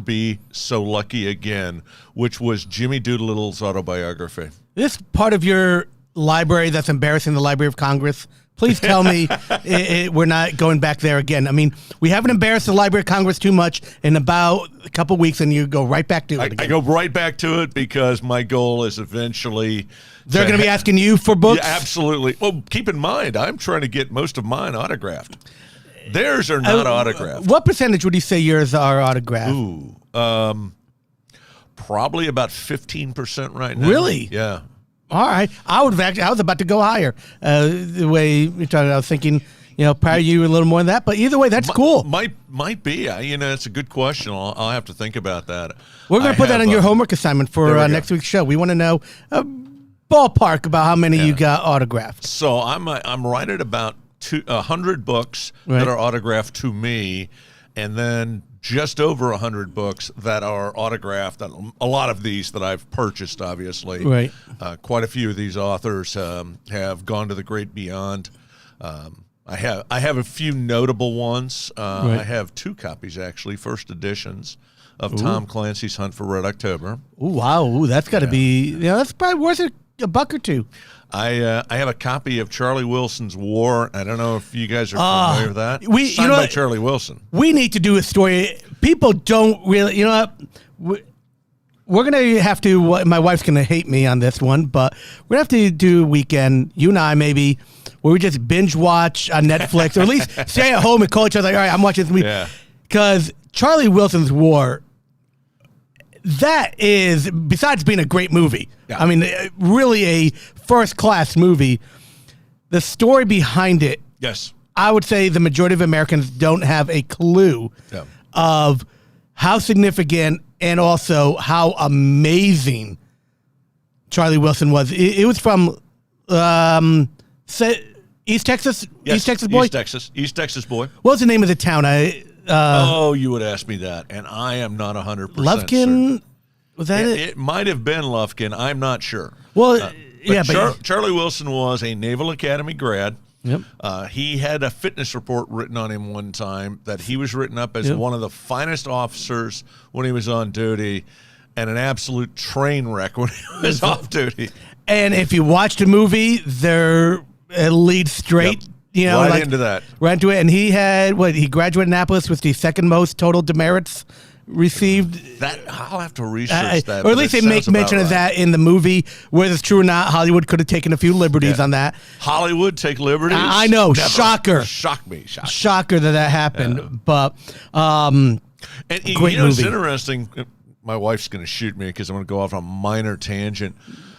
be so lucky again, which was Jimmy Doolittle's autobiography. This part of your library that's embarrassing the Library of Congress, please tell me we're not going back there again. I mean, we haven't embarrassed the Library of Congress too much in about a couple weeks, and you go right back to it again. I go right back to it because my goal is eventually... They're going to be asking you for books? Yeah, absolutely. Well, keep in mind, I'm trying to get most of mine autographed. Theirs are not autographed. What percentage would you say yours are autographed? Ooh, probably about 15% right now. Really? Yeah. All right. I was about to go higher. The way you're talking, I was thinking, probably you a little more than that. But either way, that's cool. Might be. It's a good question. I'll have to think about that. We're going to put that on your homework assignment for next week's show. We want to know a ballpark about how many you got autographed. So I'm right at about 100 books that are autographed to me, and then just over 100 books that are autographed. A lot of these that I've purchased, obviously. Right. Quite a few of these authors have gone to the great beyond. I have a few notable ones. I have 2 copies, actually, first editions of Tom Clancy's Hunt for Red October. Ooh, wow. Ooh, that's got to be, that's probably worth a buck or two. I have a copy of Charlie Wilson's War. I don't know if you guys are familiar with that. Signed by Charlie Wilson. We need to do a story. People don't really, we're going to have to, my wife's going to hate me on this one, but we're going to have to do a weekend, you and I maybe, where we just binge watch on Netflix, or at least stay at home and call each other like, all right, I'm watching this movie. Yeah. Because Charlie Wilson's War, that is, besides being a great movie, I mean, really a first-class movie, the story behind it, yes, I would say the majority of Americans don't have a clue of how significant and also how amazing Charlie Wilson was. It was from East Texas? Yes, East Texas boy? East Texas boy. What was the name of the town? You would ask me that, and I am not 100% Lufkin? certain. Was that it? It might have been Lufkin. I'm not sure. Well, Charlie Wilson was a Naval Academy grad. Yep. He had a fitness report written on him one time that he was written up as one of the finest officers when he was on duty, and an absolute train wreck when he was off duty. And if you watch the movie, it leads straight. Right into that. Right into it. And he had, he graduated Annapolis with the second most total demerits received. That I'll have to research that. Or at least they make mention of that in the movie. Whether it's true or not, Hollywood could have taken a few liberties on that. Hollywood take liberties? I know. Never. Shocker. Shocked me. Shocker that happened. Yeah. But great movie. It's interesting. My wife's going to shoot me because I'm going to go off on a minor tangent.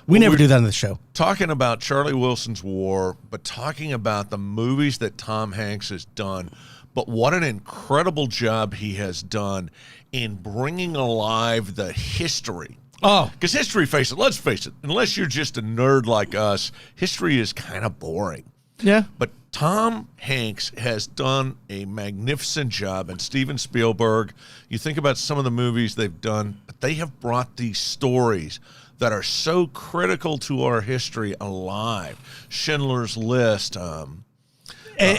We never do that on the show. Talking about Charlie Wilson's War, but talking about the movies that Tom Hanks has done. But what an incredible job he has done in bringing alive the history. Oh. Because history, let's face it, unless you're just a nerd like us, history is kind of boring. Yeah. But Tom Hanks has done a magnificent job, and Steven Spielberg, you think about some of the movies they've done, but they have brought these stories that are so critical to our history alive. Schindler's List,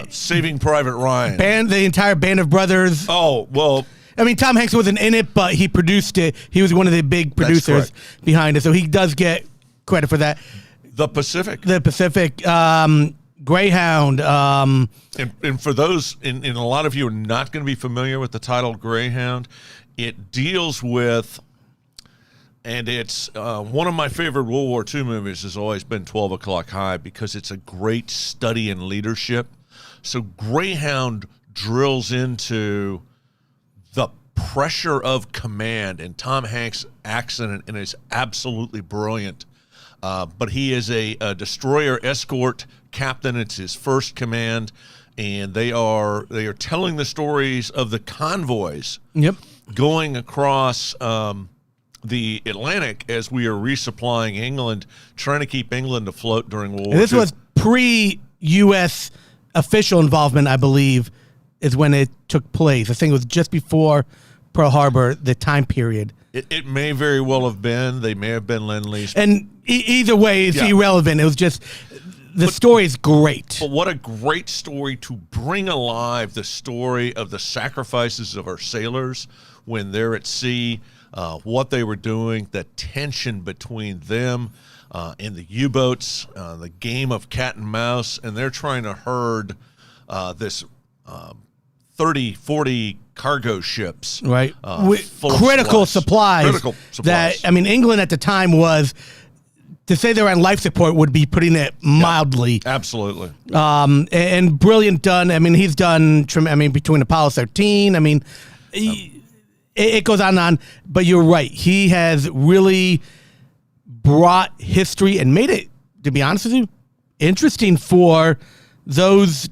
Saving Private Ryan. The entire Band of Brothers. Oh, well. I mean, Tom Hanks wasn't in it, but he produced it. He was one of the big producers behind it, so he does get credit for that. The Pacific. Greyhound. And for those, and a lot of you are not going to be familiar with the title Greyhound, it deals with, and it's one of my favorite World War II movies has always been 12 O'Clock High because it's a great study in leadership. So Greyhound drills into the pressure of command, and Tom Hanks acts in it and is absolutely brilliant. But he is a destroyer escort captain. It's his first command, and they are telling the stories of the convoys going across the Atlantic as we are resupplying England, trying to keep England afloat during World War II. This was pre-U.S. official involvement, I believe, is when it took place. I think it was just before Pearl Harbor, the time period. It may very well have been. They may have been Lend-Lease. And either way, it's irrelevant. It was just, the story is great. But what a great story to bring alive the story of the sacrifices of our sailors when they're at sea, what they were doing, the tension between them and the U-boats, the game of cat and mouse, and they're trying to herd this 30, 40 cargo ships. Right. Full of Critical supplies. Critical supplies. That, I mean, England at the time was, to say they're on life support would be putting it mildly. Absolutely. And brilliant done. I mean, he's done, between Apollo 13, I mean, it goes on and on. But you're right. He has really brought history and made it, to be honest with you, interesting for those,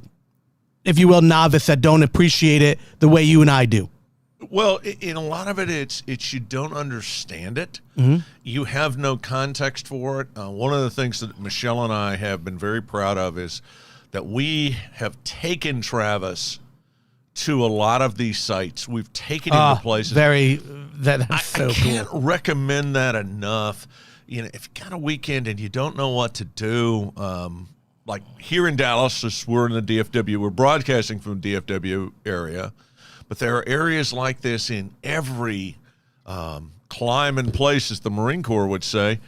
if you will, novice that don't appreciate it the way you and I do. Well, in a lot of it, it's you don't understand it. You have no context for it. One of the things that Michelle and I have been very proud of is that we have taken Travis to a lot of these sites. We've taken him to places. That's so I can't cool. recommend that enough. You know, if you got a weekend and you don't know what to do, like here in Dallas, we're in the DFW. We're broadcasting from the DFW area. But there are areas like this in every climb and place, as the Marine Corps would say.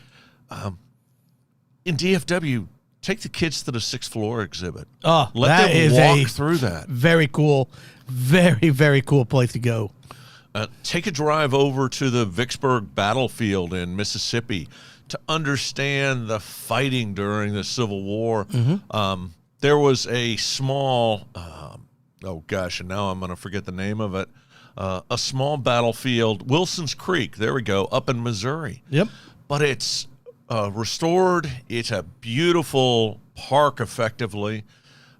In DFW, take the kids to the 6th floor exhibit. Oh, Let them walk through that. Very cool. Very, very cool place to go. Take a drive over to the Vicksburg battlefield in Mississippi to understand the fighting during the Civil War. There was a small... oh gosh, and now I'm going to forget the name of it. A small battlefield, Wilson's Creek, there we go, up in Missouri. Yep. But it's restored. It's a beautiful park, effectively.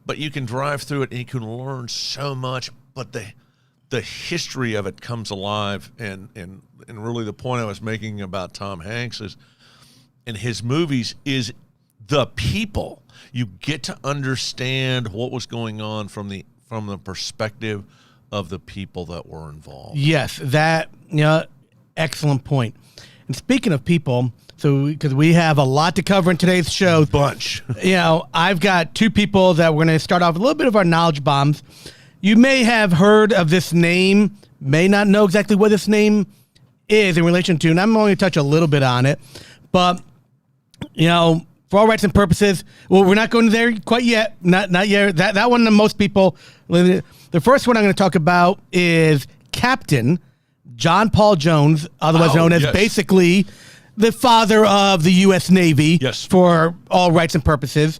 But you can drive through it and you can learn so much. But the history of it comes alive. And really the point I was making about Tom Hanks is, in his movies, is the people. You get to understand what was going on from the perspective of the people that were involved. Yes, that, excellent point. And speaking of people, so because we have a lot to cover in today's show. Bunch. I've got two people that we're going to start off with a little bit of our knowledge bombs. You may have heard of this name, may not know exactly what this name is in relation to, and I'm only going to touch a little bit on it. But, for all rights and purposes, well, we're not going there quite yet. Not yet. That one, most people. The first one I'm going to talk about is Captain John Paul Jones, otherwise known as basically the father of the U.S. Navy. Yes. For all rights and purposes.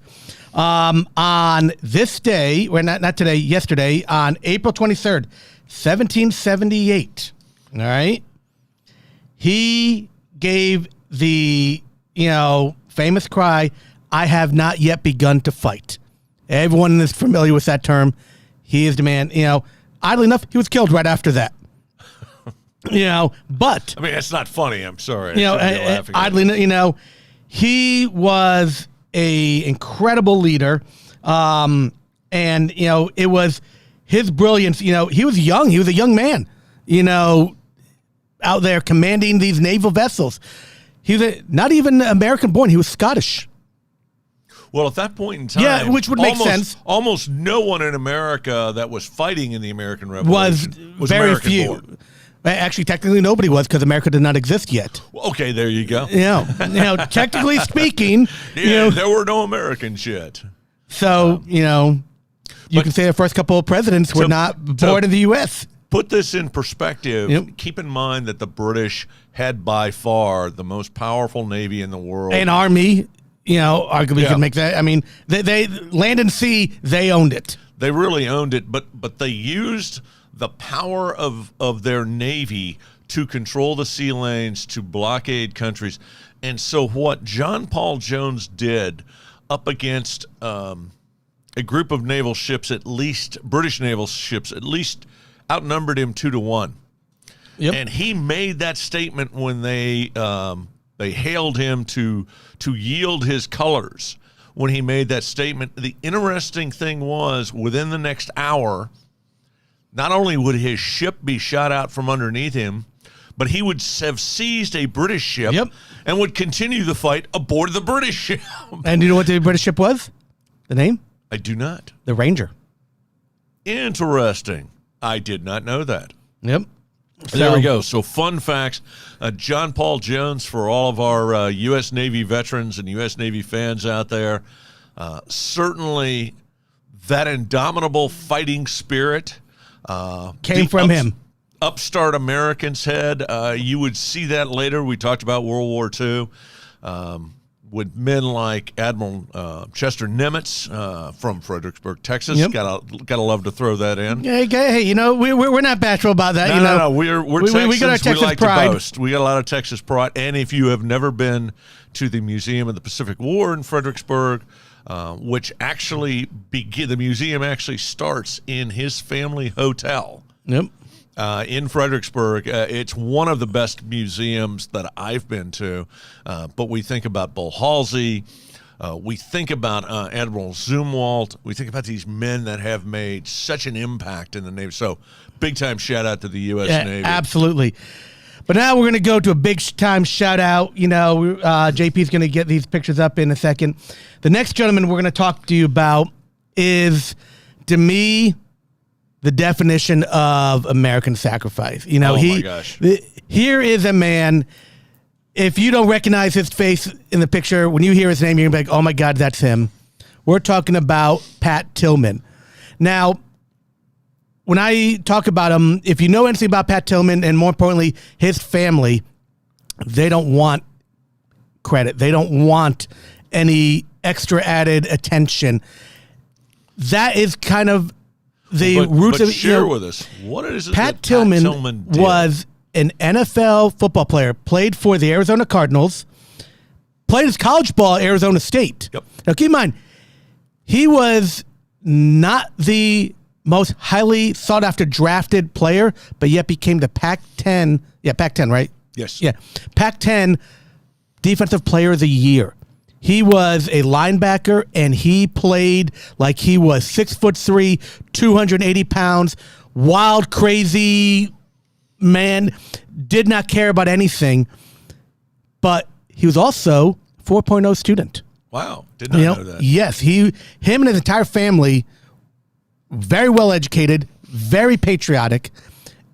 On this day, or not today, yesterday, on April 23rd, 1778. All right. He gave the, famous cry, "I have not yet begun to fight." Everyone is familiar with that term. He is the man. Oddly enough, he was killed right after that. But I mean, it's not funny. I'm sorry. Oddly, he was a incredible leader, and it was his brilliance. He was young. He was a young man. Out there commanding these naval vessels. He was not even American born. He was Scottish. Well, at that point in time, which would make sense. Almost no one in America that was fighting in the American Revolution was very American few. born. Actually, technically, nobody was, because America did not exist yet. Well, okay, there you go. Technically speaking, there were no Americans yet. So you can say the first couple of presidents were not born in the U.S. Put this in perspective. Keep in mind that the British had by far the most powerful navy in the world. An army, arguably you could make that. I mean, they land and sea, they owned it. They really owned it, but they used the power of their navy to control the sea lanes, to blockade countries. And so what John Paul Jones did up against a group of naval ships, at least British naval ships, at least outnumbered him 2-1. Yep. And he made that statement when they hailed him to yield his colors. When he made that statement, the interesting thing was, within the next hour, not only would his ship be shot out from underneath him, but he would have seized a British ship and would continue the fight aboard the British ship. And do you know what the British ship was? The name? I do not. The Ranger. Interesting. I did not know that. Yep. There we go. So fun facts. John Paul Jones, for all of our U.S. Navy veterans and U.S. Navy fans out there, certainly that indomitable fighting spirit came from him. Upstart Americans had. You would see that later. We talked about World War II with men like Admiral Chester Nimitz from Fredericksburg, Texas. Yep. Gotta love to throw that in. Hey, you know, we're not bashful about that. No. We're Texans. We got our Texas like pride. To boast. We got a lot of Texas pride. And if you have never been to the Museum of the Pacific War in Fredericksburg, which actually the museum actually starts in his family hotel. Yep. In Fredericksburg. It's one of the best museums that I've been to. But we think about Bull Halsey. We think about Admiral Zumwalt. We think about these men that have made such an impact in the Navy. So big time shout out to the U.S. Navy. Absolutely. But now we're going to go to a big time shout out. You know, JP's going to get these pictures up in a second. The next gentleman we're going to talk to you about is, to me, the definition of American sacrifice. You know, my gosh. Here is a man. If you don't recognize his face in the picture, when you hear his name, you're going to be like, oh my God, that's him. We're talking about Pat Tillman. Now, when I talk about him, if you know anything about Pat Tillman, and more importantly, his family, they don't want credit. They don't want any extra added attention. That is kind of the roots of it. Share with us, what is it Pat that Tillman, Pat Tillman did? Was an NFL football player, played for the Arizona Cardinals, played his college ball at Arizona State. Yep. Now, keep in mind, he was not the most highly sought-after drafted player, but yet became the Pac-10, Pac-10, right? Yes. Yeah, Pac-10 Defensive Player of the Year. He was a linebacker, and he played like he was 6'3", 280 pounds, wild, crazy man, did not care about anything. But he was also 4.0 student. Wow, did not know that. Yes, him and his entire family, very well educated, very patriotic,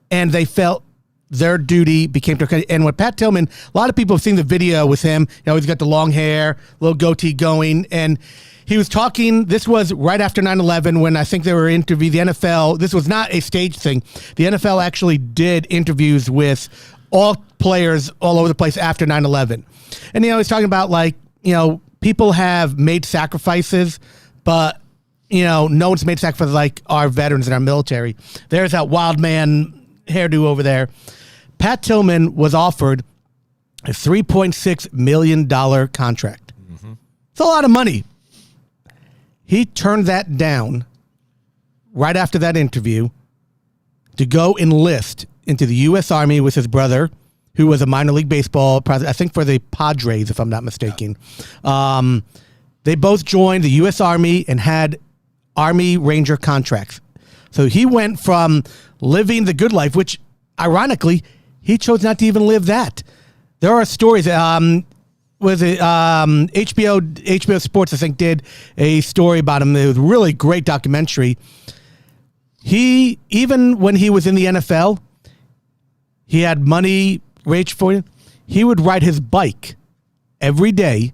and they felt their duty became to. And with Pat Tillman, a lot of people have seen the video with him. You know, he's got the long hair, little goatee going, and he was talking. This was right after 9/11 when I think they were interviewing the NFL. This was not a stage thing. The NFL actually did interviews with all players all over the place after 9/11. And, you know, he's talking about, like, you know, people have made sacrifices, but, you know, no one's made sacrifices like our veterans in our military. There's that wild man hairdo over there. Pat Tillman was offered a $3.6 million contract. Mm-hmm. It's a lot of money. He turned that down right after that interview to go enlist into the U.S. Army with his brother, who was a minor league baseball president, I think for the Padres, if I'm not mistaken. Yeah. They both joined the U.S. Army and had Army Ranger contracts. So he went from living the good life, which, ironically, he chose not to even live that. There are stories. Was it HBO Sports, I think, did a story about him. It was a really great documentary. He, even when he was in the NFL, he had money ranged for him. He would ride his bike every day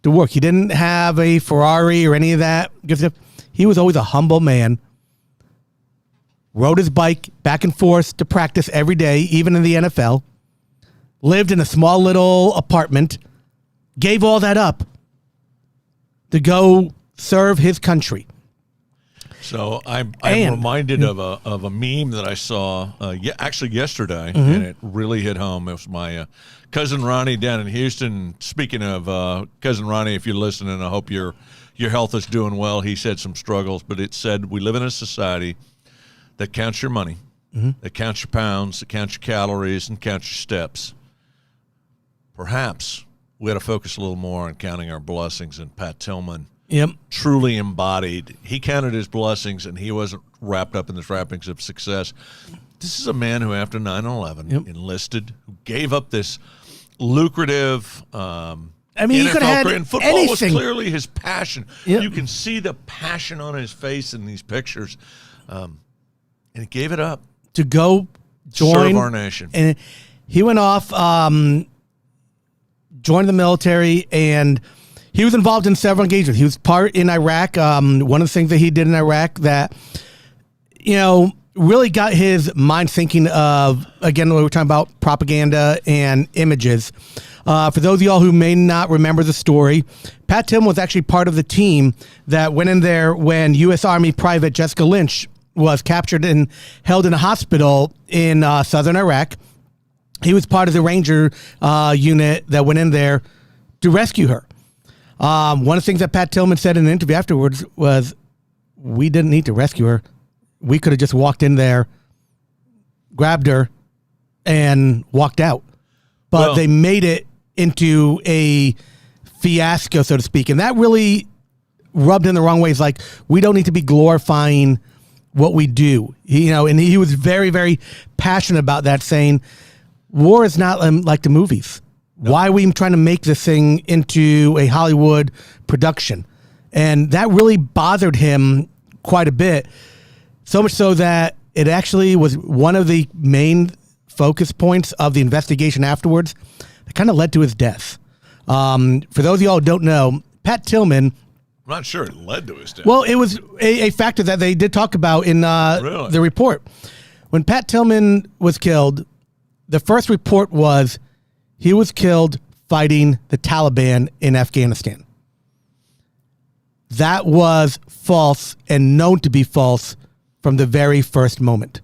to work. He didn't have a Ferrari or any of that. He was always a humble man. Rode his bike back and forth to practice every day, even in the NFL. Lived in a small little apartment. Gave all that up to go serve his country. So I'm reminded of a meme that I saw actually yesterday, and it really hit home. It was my cousin Ronnie down in Houston. Speaking of cousin Ronnie, if you're listening, I hope your health is doing well. He said some struggles, but it said we live in a society that counts your money, that counts your pounds, that counts your calories, and counts your steps. Perhaps we ought to focus a little more on counting our blessings. And Pat Tillman truly embodied. He counted his blessings, and he wasn't wrapped up in the trappings of success. This is a man who, after 9/11, enlisted, who gave up this lucrative he could have had and football anything. Was clearly his passion. You can see the passion on his face in these pictures. And he gave it up. To go serve our nation. And he went off, joined the military, and he was involved in several engagements. He was part in Iraq. One of the things that he did in Iraq that, really got his mind thinking of, again, we were talking about propaganda and images. For those of y'all who may not remember the story, Pat Tillman was actually part of the team that went in there when U.S. Army Private Jessica Lynch was captured and held in a hospital in southern Iraq. He was part of the Ranger unit that went in there to rescue her. One of the things that Pat Tillman said in an interview afterwards was, we didn't need to rescue her. We could have just walked in there, grabbed her, and walked out. But they made it into a fiasco, so to speak. And that really rubbed in the wrong ways. Like, we don't need to be glorifying what we do. And he was very, very passionate about that, saying, war is not like the movies. No. Why are we trying to make this thing into a Hollywood production? And that really bothered him quite a bit. So much so that it actually was one of the main focus points of the investigation afterwards that kind of led to his death. For those of y'all who don't know, Pat Tillman... I'm not sure it led to his death. Well, it was a factor that they did talk about in the report. When Pat Tillman was killed, the first report was he was killed fighting the Taliban in Afghanistan. That was false and known to be false from the very first moment.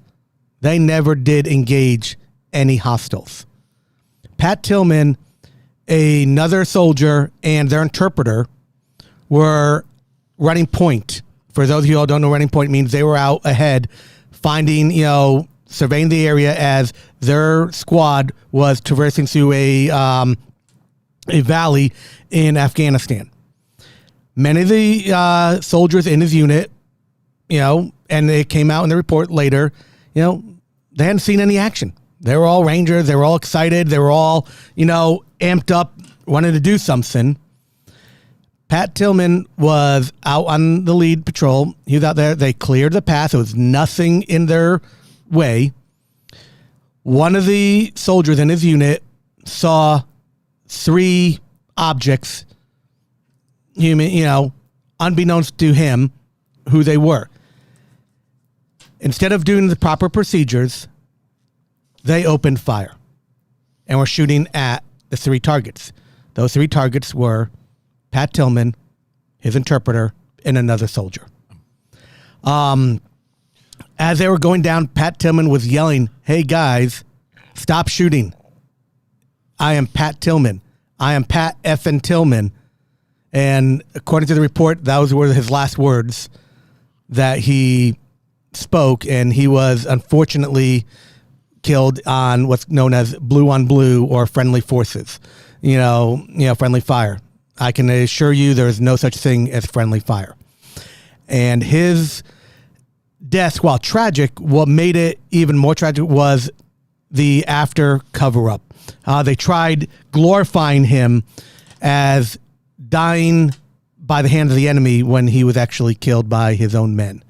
They never did engage any hostiles. Pat Tillman, another soldier, and their interpreter were running point. For those of you who don't know, running point means they were out ahead, finding, surveying the area as their squad was traversing through a valley in Afghanistan. Many of the soldiers in his unit, and it came out in the report later, they hadn't seen any action. They were all Rangers. They were all excited. They were all, amped up, wanting to do something. Pat Tillman was out on the lead patrol. He was out there. They cleared the path. There was nothing in their way. One of the soldiers in his unit saw 3 objects, unbeknownst to him, who they were. Instead of doing the proper procedures, they opened fire and were shooting at the 3 targets. Those 3 targets were Pat Tillman, his interpreter, and another soldier. As they were going down, Pat Tillman was yelling, "Hey guys, stop shooting. I am Pat Tillman. I am Pat effing Tillman." And according to the report, those were his last words that he spoke, and he was unfortunately killed on what's known as blue on blue or friendly forces, friendly fire. I can assure you there is no such thing as friendly fire. And his death, while tragic, what made it even more tragic was the after cover-up. They tried glorifying him as dying by the hands of the enemy when he was actually killed by his own men.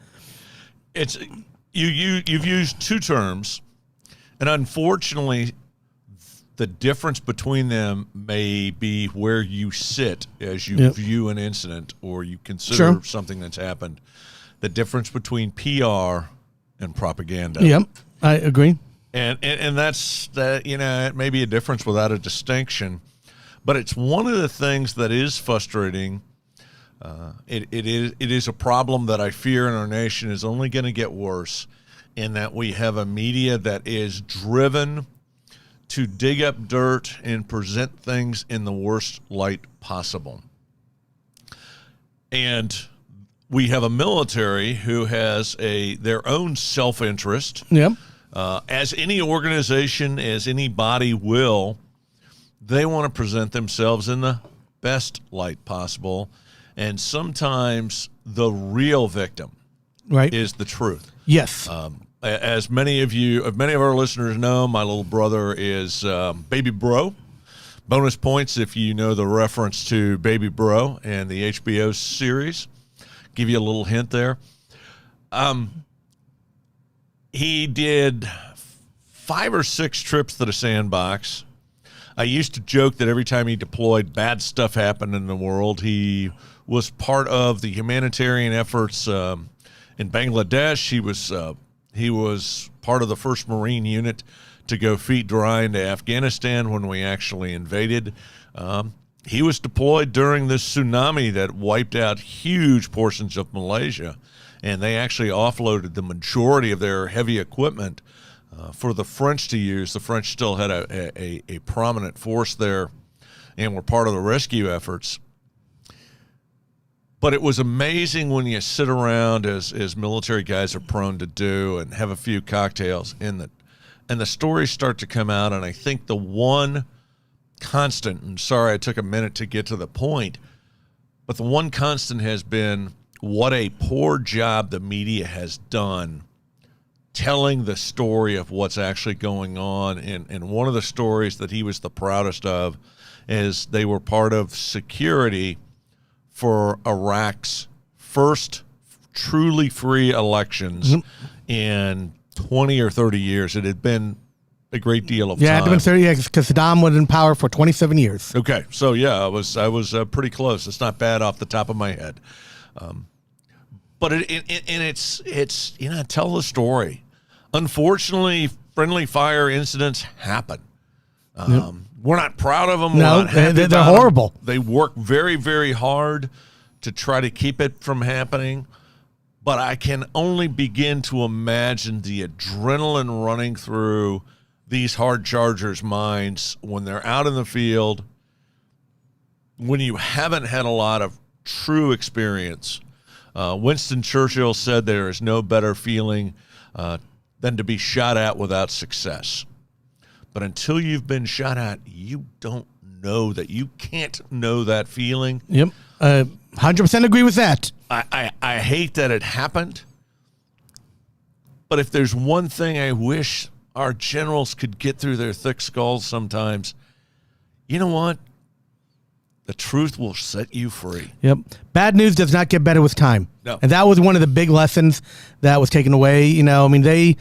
You've used 2 terms, and unfortunately, the difference between them may be where you sit as you view an incident or you consider something that's happened. The difference between PR and propaganda. Yep, I agree. And that's that. It may be a difference without a distinction, but it's one of the things that is frustrating. It is a problem that I fear in our nation is only going to get worse, in that we have a media that is driven to dig up dirt and present things in the worst light possible. And we have a military who has their own self-interest. Yep. As any organization, as any body will, they want to present themselves in the best light possible. And sometimes the real victim is the truth. Yes. As many of our listeners know, my little brother is Baby Bro. Bonus points if you know the reference to Baby Bro and the HBO series. Give you a little hint there. He did 5 or 6 trips to the sandbox. I used to joke that every time he deployed, bad stuff happened in the world. He was part of the humanitarian efforts in Bangladesh. He was part of the 1st Marine Unit to go feet dry into Afghanistan when we actually invaded. He was deployed during this tsunami that wiped out huge portions of Malaysia, and they actually offloaded the majority of their heavy equipment for the French to use. The French still had a prominent force there and were part of the rescue efforts. But it was amazing when you sit around, as military guys are prone to do, and have a few cocktails, and the stories start to come out. And I think the one constant, and sorry I took a minute to get to the point, but the one constant has been what a poor job the media has done telling the story of what's actually going on. And one of the stories that he was the proudest of is they were part of security for Iraq's first truly free elections in 20 or 30 years. It had been a great deal of time. Yeah, it had been 30 years because Saddam was in power for 27 years. Okay, so yeah, I was pretty close. It's not bad off the top of my head. But it's tell the story. Unfortunately, friendly fire incidents happen. We're not proud of them. No, they're horrible. They work very, very hard to try to keep it from happening. But I can only begin to imagine the adrenaline running through these hard chargers' minds when they're out in the field, when you haven't had a lot of true experience. Winston Churchill said there is no better feeling than to be shot at without success. But until you've been shot at, you don't know that. You can't know that feeling. Yep. 100% agree with that. I hate that it happened. But if there's one thing I wish our generals could get through their thick skulls sometimes, you know what? The truth will set you free. Yep. Bad news does not get better with time. No. And that was one of the big lessons that was taken away. You know, I mean, they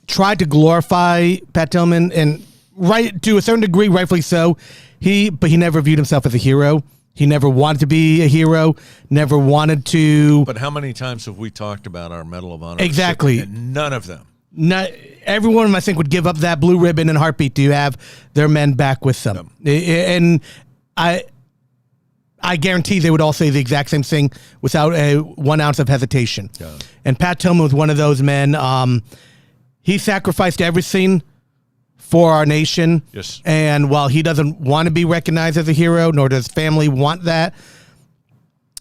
tried to glorify Pat Tillman, and right to a certain degree, rightfully so. But he never viewed himself as a hero. He never wanted to be a hero. Never wanted to. But how many times have we talked about our Medal of Honor? Exactly. And none of them. Not everyone, I think, would give up that blue ribbon in a heartbeat to have their men back with them. And I guarantee they would all say the exact same thing without 1 ounce of hesitation. Yeah. And Pat Tillman was one of those men. He sacrificed everything for our nation. Yes. And while he doesn't want to be recognized as a hero, nor does family want that,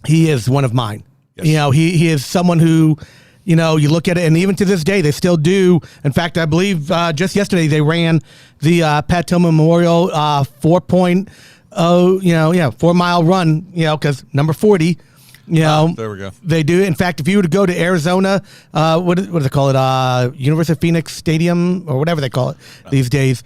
he is one of mine. Yes. You know, he is someone who, you know, you look at it, and even to this day, they still do. In fact, I believe just yesterday they ran the Pat Tillman Memorial 4-mile run, you know, because number 40, you know, there we go. They do. In fact, if you were to go to Arizona, what do they call it? University of Phoenix Stadium or whatever they call it these days,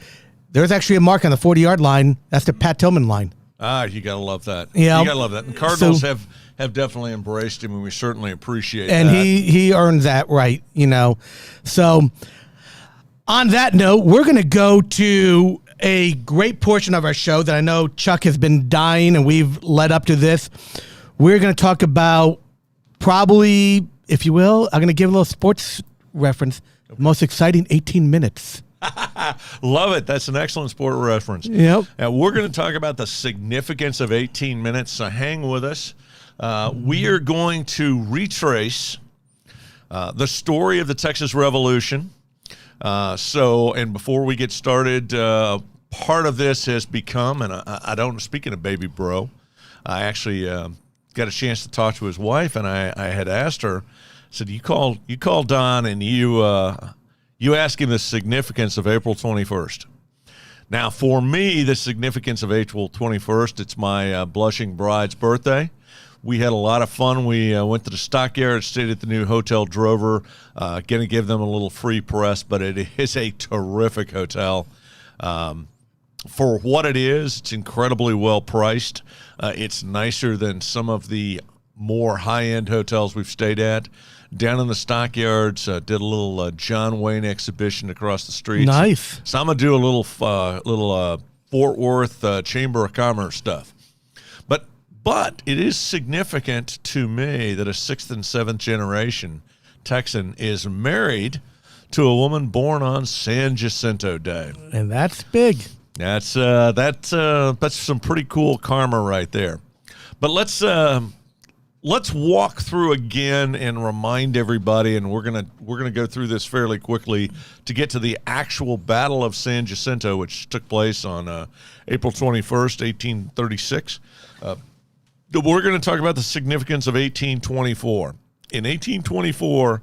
there's actually a mark on the 40-yard line. That's the Pat Tillman line. You got to love that. Yeah. You got to love that. And Cardinals have definitely embraced him, and we certainly appreciate and that. And he earned that right, you know. So on that note, we're going to go to a great portion of our show that I know Chuck has been dying, and we've led up to this. We're going to talk about probably, if you will, I'm going to give a little sports reference, the most exciting 18 minutes. Love it. That's an excellent sport reference. Yep. And we're going to talk about the significance of 18 minutes, so hang with us. We are going to retrace the story of the Texas Revolution. And before we get started, part of this has become, and I don't, speaking of baby bro, I actually got a chance to talk to his wife, and I had asked her, I said, you call Don and you ask him the significance of April 21st. Now, for me, the significance of April 21st, it's my blushing bride's birthday. We had a lot of fun. We went to the stockyard, stayed at the new Hotel Drover. Going to give them a little free press, but it is a terrific hotel. For what it is, it's incredibly well priced. It's nicer than some of the more high-end hotels we've stayed at. down in the stockyards. Did a little John Wayne exhibition across the street. Nice. So I'm gonna do a little Fort Worth Chamber of Commerce stuff. But it is significant to me that a 6th and 7th generation Texan is married to a woman born on San Jacinto Day. And that's big. That's some pretty cool karma right there. But let's walk through again and remind everybody, and we're gonna go through this fairly quickly to get to the actual Battle of San Jacinto, which took place on April 21st, 1836. We're going to talk about the significance of 1824. In 1824,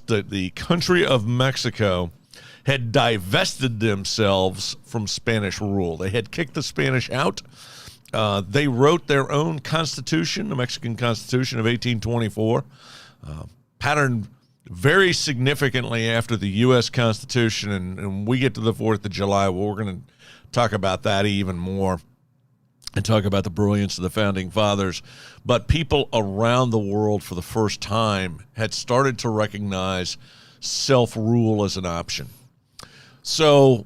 the country of Mexico had divested themselves from Spanish rule. They had kicked the Spanish out. They wrote their own constitution, the Mexican Constitution of 1824, patterned very significantly after the U.S. Constitution. And we get to the 4th of July, we're going to talk about that even more and talk about the brilliance of the Founding Fathers. But people around the world for the first time had started to recognize self-rule as an option. So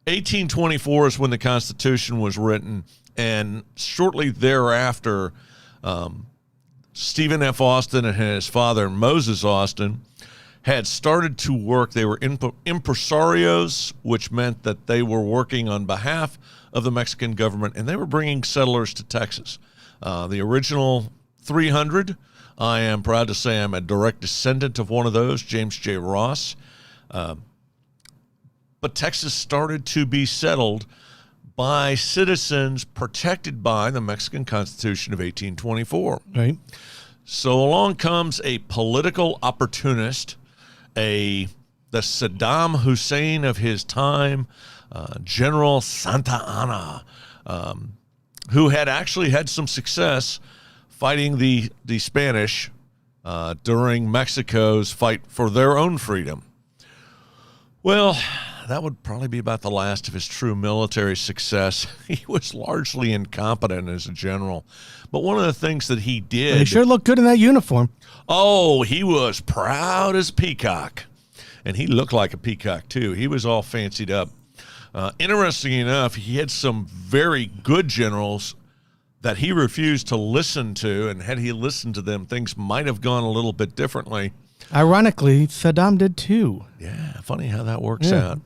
1824 is when the Constitution was written, and shortly thereafter, Stephen F. Austin and his father, Moses Austin, had started to work. They were impresarios, which meant that they were working on behalf of the Mexican government, and they were bringing settlers to Texas. The original 300, I am proud to say I'm a direct descendant of one of those, James J. Ross. But Texas started to be settled by citizens protected by the Mexican Constitution of 1824. Right. So along comes a political opportunist, the Saddam Hussein of his time, General Santa Anna, who had actually had some success fighting the Spanish during Mexico's fight for their own freedom. Well, that would probably be about the last of his true military success. He was largely incompetent as a general. But one of the things that he did... He sure looked good in that uniform. Oh, he was proud as a peacock. And he looked like a peacock, too. He was all fancied up. Interestingly enough, he had some very good generals that he refused to listen to, and had he listened to them, things might have gone a little bit differently. Ironically, Saddam did too. Yeah, funny how that works out.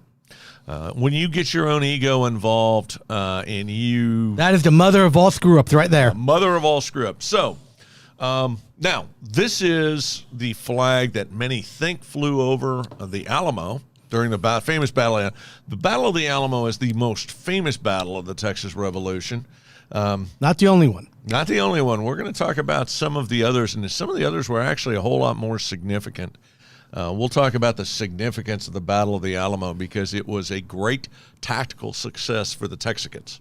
When you get your own ego involved, and you... That is the mother of all screw-ups right there. Mother of all screw-ups. So, now, this is the flag that many think flew over the Alamo during the famous battle. The Battle of the Alamo is the most famous battle of the Texas Revolution. Not the only one. Not the only one. We're going to talk about some of the others, and some of the others were actually a whole lot more significant. We'll talk about the significance of the Battle of the Alamo because it was a great tactical success for the Texicans.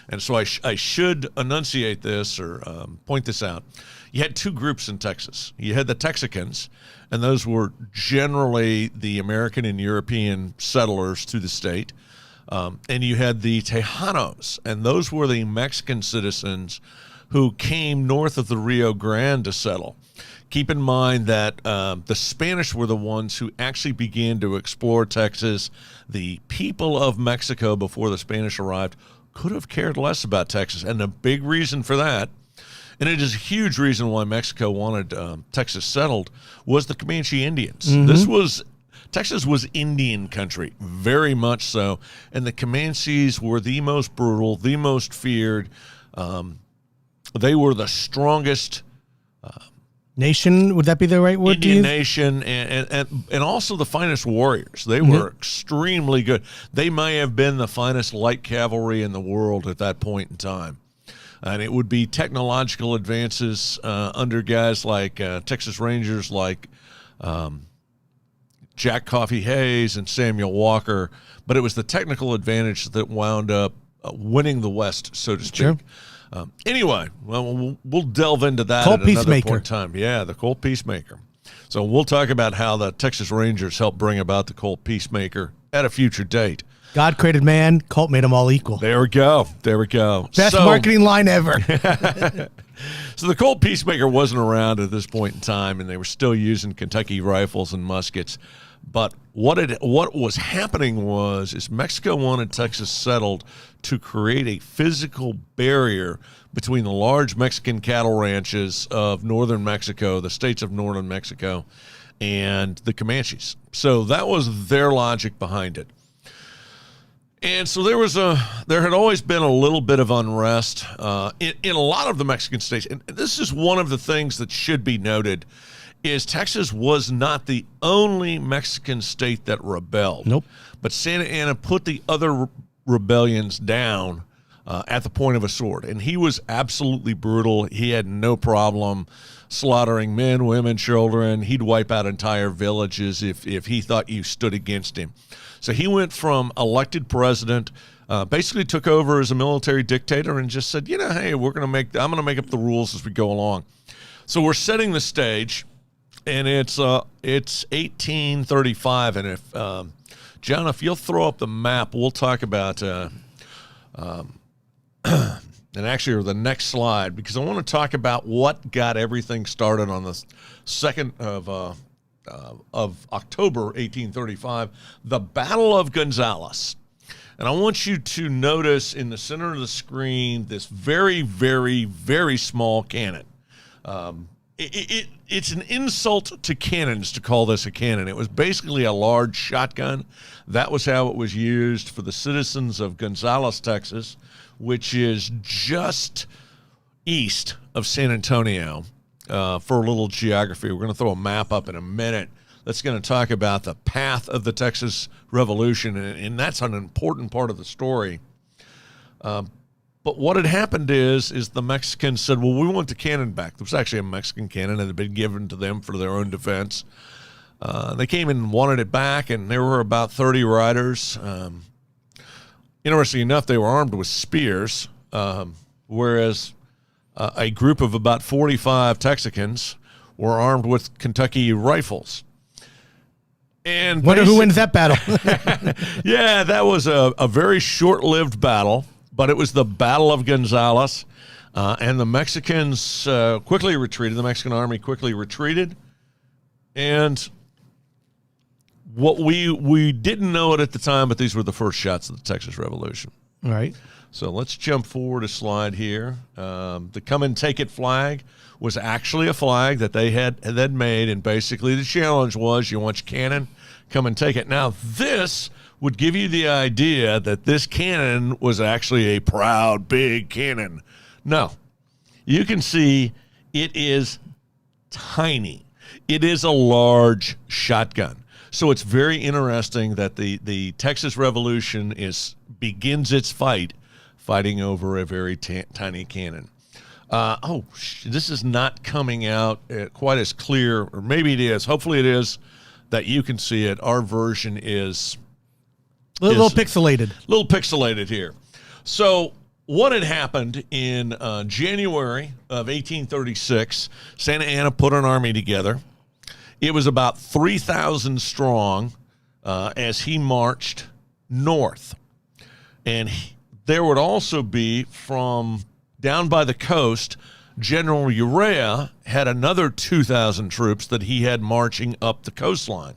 And so I should enunciate this or point this out. You had two groups in Texas. You had the Texicans, and those were generally the American and European settlers to the state. And you had the Tejanos, and those were the Mexican citizens who came north of the Rio Grande to settle. Keep in mind that the Spanish were the ones who actually began to explore Texas. The people of Mexico, before the Spanish arrived, could have cared less about Texas. And the big reason for that, and it is a huge reason why Mexico wanted Texas settled, was the Comanche Indians. Mm-hmm. Texas was Indian country, very much so, and the Comanches were the most brutal, the most feared. They were the strongest nation, would that be the right word? Indian nation, and also the finest warriors. They were extremely good. They may have been the finest light cavalry in the world at that point in time. And it would be technological advances under guys like Texas Rangers, like Jack Coffee Hayes and Samuel Walker. But it was the technical advantage that wound up winning the West, so to speak. Sure. Anyway, well, we'll delve into that Colt at another Peacemaker. point in time. Yeah, the Colt Peacemaker. So we'll talk about how the Texas Rangers helped bring about the Colt Peacemaker at a future date. God created man, cult made them all equal. There we go. There we go. Best marketing line ever. So the Colt Peacemaker wasn't around at this point in time, and they were still using Kentucky rifles and muskets. But what was happening is Mexico wanted Texas settled to create a physical barrier between the large Mexican cattle ranches of northern Mexico, the states of northern Mexico, and the Comanches. So that was their logic behind it. And so there had always been a little bit of unrest in a lot of the Mexican states. And this is one of the things that should be noted, is Texas was not the only Mexican state that rebelled. Nope. But Santa Anna put the other rebellions down at the point of a sword. And he was absolutely brutal. He had no problem slaughtering men, women, children. He'd wipe out entire villages if he thought you stood against him. So he went from elected president, basically took over as a military dictator and just said, hey, I'm going to make up the rules as we go along. So we're setting the stage, and it's 1835. And if John, if you'll throw up the map, we'll talk about and actually, or the next slide, because I want to talk about what got everything started on the 2nd of October, 1835, the Battle of Gonzales. And I want you to notice in the center of the screen this very, very, very small cannon. It's an insult to cannons to call this a cannon. It was basically a large shotgun. That was how it was used for the citizens of Gonzales, Texas, which is just east of San Antonio. For a little geography, we're going to throw a map up in a minute that's going to talk about the path of the Texas Revolution, and that's an important part of the story. But what had happened is the Mexicans said, well, we want the cannon back. There was actually a Mexican cannon that had been given to them for their own defense. They came and wanted it back, and there were about 30 riders. Interesting enough, they were armed with spears, whereas a group of about 45 Texicans were armed with Kentucky rifles. And wonder who wins that battle. Yeah, that was a very short-lived battle, but it was the Battle of Gonzales, and the Mexicans quickly retreated. The Mexican army quickly retreated, and what we didn't know it at the time, but these were the first shots of the Texas Revolution. All right. So let's jump forward a slide here. The Come and Take It flag was actually a flag that they had made, and basically the challenge was, you want your cannon, come and take it. Now, this would give you the idea that this cannon was actually a proud, big cannon. No. You can see it is tiny. It is a large shotgun. So it's very interesting that the Texas Revolution begins its fighting over a very tiny cannon. This is not coming out quite as clear, or maybe it is. Hopefully it is, that you can see it. Our version is a little pixelated. A little pixelated here. So what had happened in January of 1836, Santa Anna put an army together. It was about 3,000 strong as he marched north. And there would also be, from down by the coast, General Urrea had another 2,000 troops that he had marching up the coastline.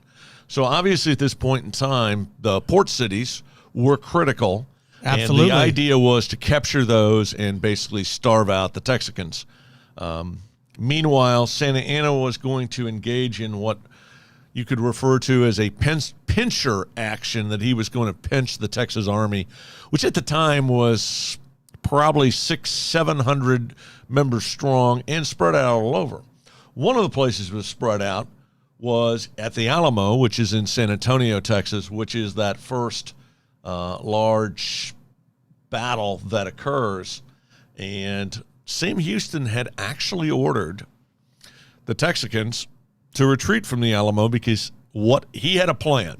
So obviously at this point in time, the port cities were critical. Absolutely. And the idea was to capture those and basically starve out the Texicans. Meanwhile, Santa Anna was going to engage in what you could refer to as a pincher action, that he was going to pinch the Texas Army, which at the time was probably 600-700 members strong and spread out all over. One of the places it was spread out was at the Alamo, which is in San Antonio, Texas, which is that first large battle that occurs. And Sam Houston had actually ordered the Texicans to retreat from the Alamo because he had a plan.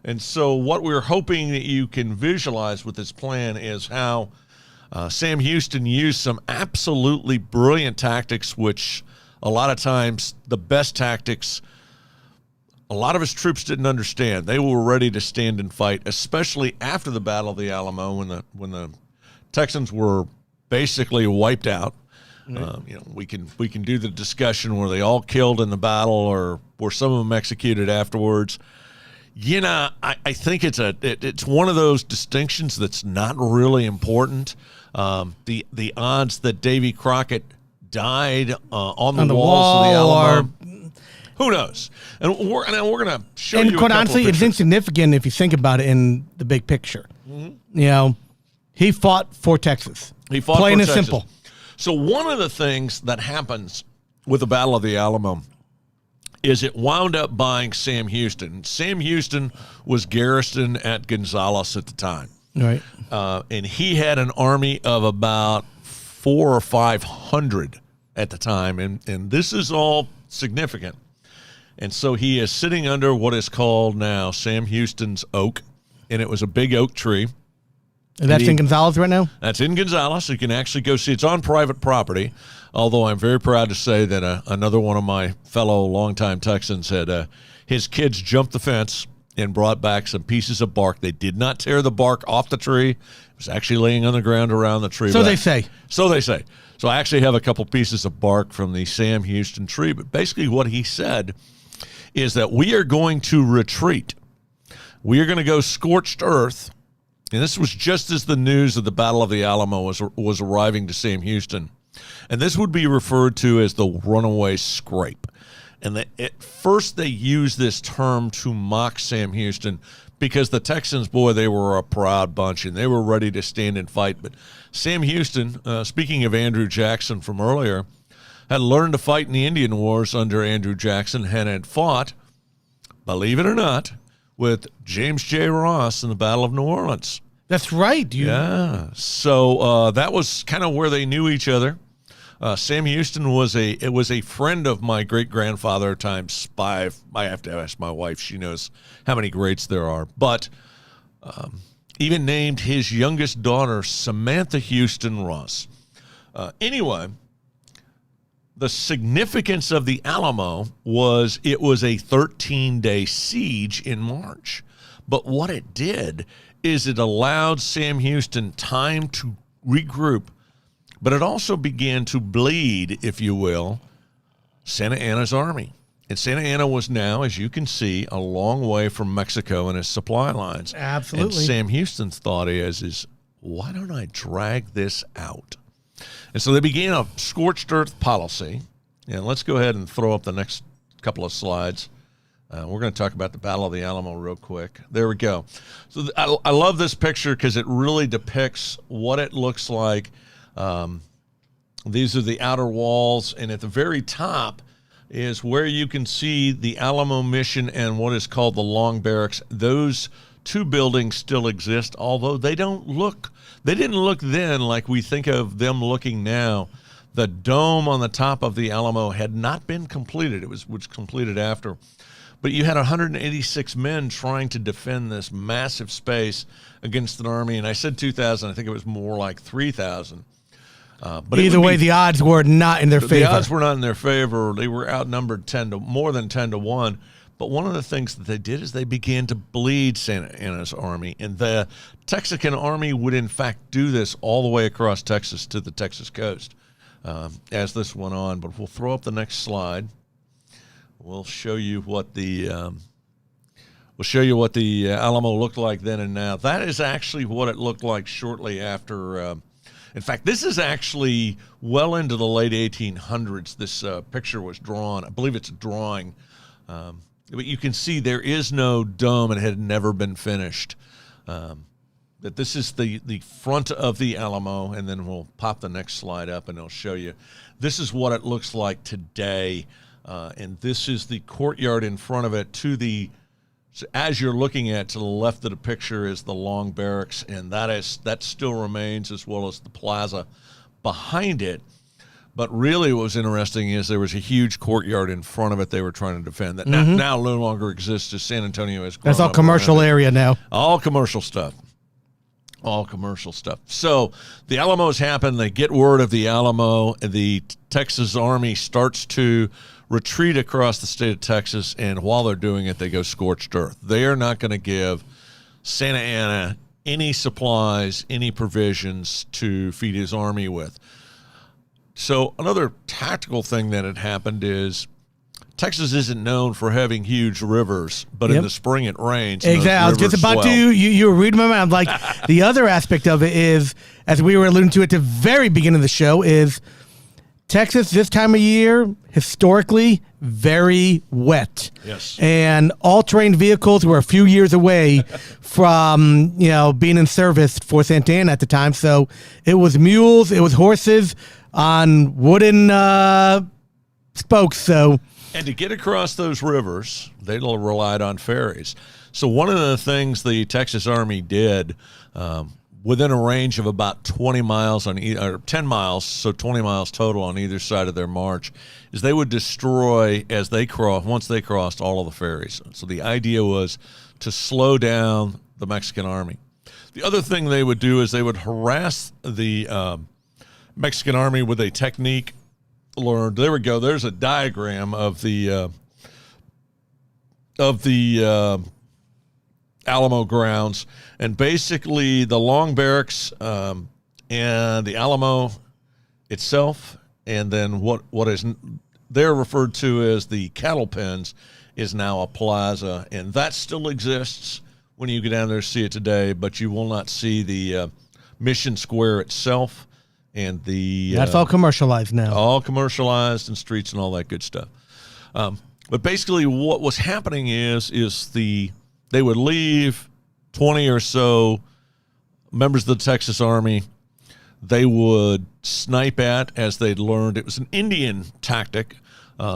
And so what we're hoping that you can visualize with this plan is how Sam Houston used some absolutely brilliant tactics, which a lot of times the best tactics a lot of his troops didn't understand. They were ready to stand and fight, especially after the Battle of the Alamo when the Texans were basically wiped out. We can do the discussion, were they all killed in the battle or were some of them executed afterwards? I think it's one of those distinctions that's not really important. The odds that Davy Crockett died on the walls of the Alamo, who knows? And we're going to show you. And quite honestly, it's insignificant if you think about it in the big picture. Mm-hmm. He fought for Texas. He fought plain for and Texas. simple. So one of the things that happens with the Battle of the Alamo is it wound up buying Sam Houston. Sam Houston was garrisoned at Gonzales at the time. Right. And he had an army of about 400 or 500 at the time. And this is all significant. And so he is sitting under what is called now Sam Houston's oak. And it was a big oak tree. And that's in Gonzales right now? That's in Gonzales. You can actually go see. It's on private property, although I'm very proud to say that another one of my fellow longtime Texans had his kids jumped the fence and brought back some pieces of bark. They did not tear the bark off the tree. It was actually laying on the ground around the tree. So they say. So they say. So I actually have a couple pieces of bark from the Sam Houston tree. But basically what he said is that we are going to retreat. We are going to go scorched earth. And this was just as the news of the Battle of the Alamo was arriving to Sam Houston. And this would be referred to as the runaway scrape. And at first they used this term to mock Sam Houston because the Texans, boy, they were a proud bunch and they were ready to stand and fight. But Sam Houston, speaking of Andrew Jackson from earlier, had learned to fight in the Indian Wars under Andrew Jackson and had fought, believe it or not, with James J. Ross in the Battle of New Orleans. That's right. Yeah. So that was kind of where they knew each other. Sam Houston was a friend of my great-grandfather times 5. I have to ask my wife. She knows how many greats there are. But even named his youngest daughter Samantha Houston Ross. Anyway, the significance of the Alamo was it was a 13-day siege in March. But what it did is it allowed Sam Houston time to regroup, but it also began to bleed, if you will, Santa Anna's army. And Santa Anna was now, as you can see, a long way from Mexico and its supply lines. Absolutely. And Sam Houston's thought is why don't I drag this out? And so they began a scorched earth policy. And let's go ahead and throw up the next couple of slides. We're going to talk about the Battle of the Alamo real quick. There we go. So I love this picture because it really depicts what it looks like. These are the outer walls, and at the very top is where you can see the Alamo Mission and what is called the Long Barracks. Those two buildings still exist, although they didn't look then like we think of them looking now. The dome on the top of the Alamo had not been completed. It was completed after. But you had 186 men trying to defend this massive space against an army. And I said 2,000. I think it was more like 3,000. But either way, the odds were not in their favor. The odds were not in their favor. They were outnumbered more than 10 to 1. But one of the things that they did is they began to bleed Santa Anna's army. And the Texican army would, in fact, do this all the way across Texas to the Texas coast as this went on. But we'll throw up the next slide. We'll show you what the Alamo looked like then and now. That is actually what it looked like shortly after. In fact, this is actually well into the late 1800s. This picture was drawn. I believe it's a drawing. But you can see there is no dome. It had never been finished. That this is the front of the Alamo, and then we'll pop the next slide up, and it'll show you. This is what it looks like today. And this is the courtyard in front of it. So as you're looking at, to the left of the picture is the Long Barracks, and that still remains, as well as the plaza behind it. But really what was interesting is there was a huge courtyard in front of it they were trying to defend that now no longer exists as San Antonio has grown. That's all up commercial area now. All commercial stuff. All commercial stuff. So the Alamos happen. They get word of the Alamo. The Texas Army starts to retreat across the state of Texas, and while they're doing it, they go scorched earth. They are not going to give Santa Anna any supplies, any provisions to feed his army with. So another tactical thing that had happened is Texas isn't known for having huge rivers, but in the spring it rains. Exactly. I was just about to, you were reading my mind. Like, the other aspect of it is, as we were alluding to at the very beginning of the show, is Texas this time of year, historically, very wet. Yes. And all-terrain vehicles were a few years away from, being in service for Santa Ana at the time. So it was mules, it was horses on wooden spokes. So... And to get across those rivers, they relied on ferries. So one of the things the Texas Army did, within a range of about 20 miles or 10 miles, so 20 miles total on either side of their march, is they would destroy once they crossed all of the ferries. So the idea was to slow down the Mexican Army. The other thing they would do is they would harass the Mexican Army with a technique learned. There we go. There's a diagram of the Alamo grounds, and basically the long barracks and the Alamo itself, and then what is they're referred to as the cattle pens is now a plaza, and that still exists when you go down there to see it today, but you will not see the Mission Square itself. And that's all commercialized now. All commercialized, and streets and all that good stuff. But basically what was happening is they would leave 20 or so members of the Texas Army. They would snipe at, as they'd learned. It was an Indian tactic.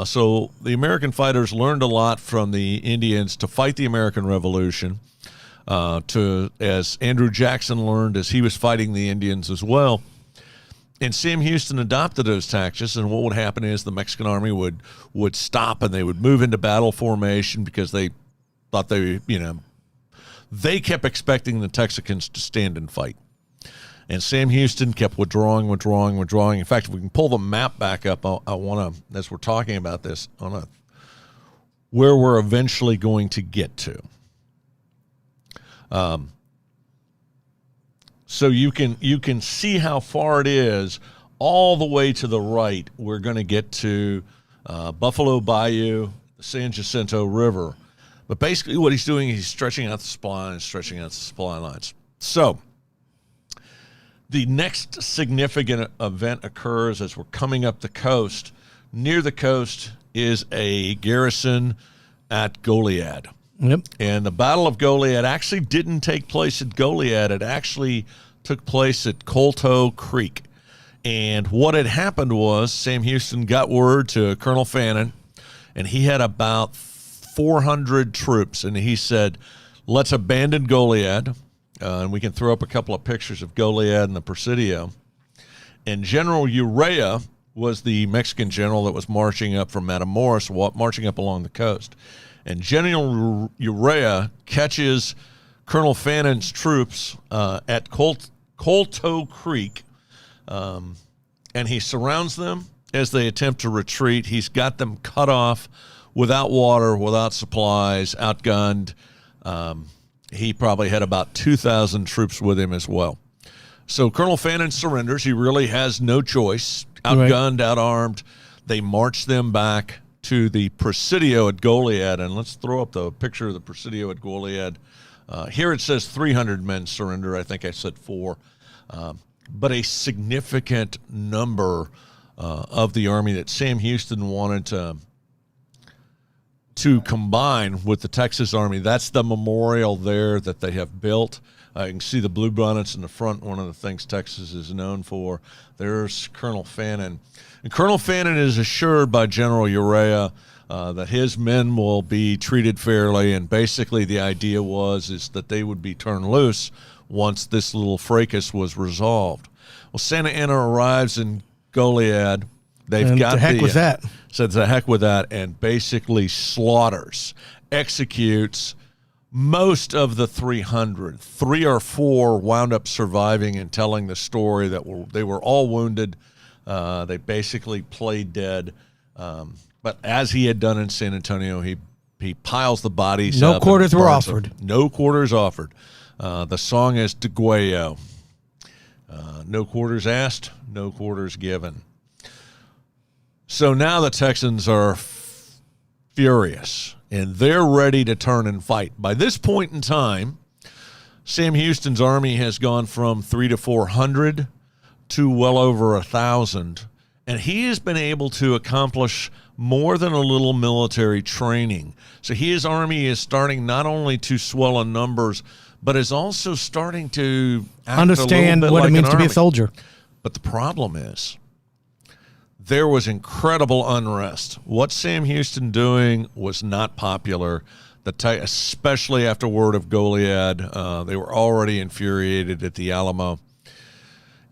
So the American fighters learned a lot from the Indians to fight the American Revolution, as Andrew Jackson learned as he was fighting the Indians as well. And Sam Houston adopted those tactics, and what would happen is the Mexican Army would stop, and they would move into battle formation because they thought they kept expecting the Texicans to stand and fight. And Sam Houston kept withdrawing. In fact, if we can pull the map back up, I want to, as we're talking about this, where we're eventually going to get to. So you can see how far it is. All the way to the right, we're going to get to Buffalo Bayou, the San Jacinto River. But basically what he's doing is he's stretching out the supply lines. So the next significant event occurs as we're coming up the coast. Near the coast is a garrison at Goliad. Yep. And the Battle of Goliad actually didn't take place at Goliad. It actually took place at Colto Creek. And what had happened was Sam Houston got word to Colonel Fannin, and he had about 400 troops. And he said, let's abandon Goliad. And we can throw up a couple of pictures of Goliad and the Presidio. And General Urrea was the Mexican general that was marching up from Matamoros, marching up along the coast. And General Urrea catches Colonel Fannin's troops at Colto Creek, and he surrounds them as they attempt to retreat. He's got them cut off, without water, without supplies, outgunned. He probably had about 2,000 troops with him as well. So Colonel Fannin surrenders. He really has no choice. Outgunned, outarmed. They march them back to the Presidio at Goliad, and let's throw up the picture of the Presidio at Goliad. Here it says 300 men surrender. I think I said 4. But a significant number of the Army that Sam Houston wanted to combine with the Texas Army. That's the memorial there that they have built. You can see the blue bonnets in the front, one of the things Texas is known for. There's Colonel Fannin. And Colonel Fannin is assured by General Urrea that his men will be treated fairly, and basically the idea is that they would be turned loose once this little fracas was resolved. Well, Santa Anna arrives in Goliad. They've got the heck with that. Said the heck with that, and basically slaughters, executes most of the 300, 3 or 4 wound up surviving and telling the story that they were all wounded. They basically played dead. But as he had done in San Antonio, he piles the bodies up. No quarters were burns them. offered. No quarters offered. The song is Degüello. No quarters asked, no quarters given. So now the Texans are furious, and they're ready to turn and fight. By this point in time, Sam Houston's army has gone from 300 to 400 to well over 1,000, and he has been able to accomplish more than a little military training. So his army is starting not only to swell in numbers, but is also starting to understand what it means to be a soldier. But the problem is, there was incredible unrest. What Sam Houston doing was not popular, especially after word of Goliad. They were already infuriated at the Alamo.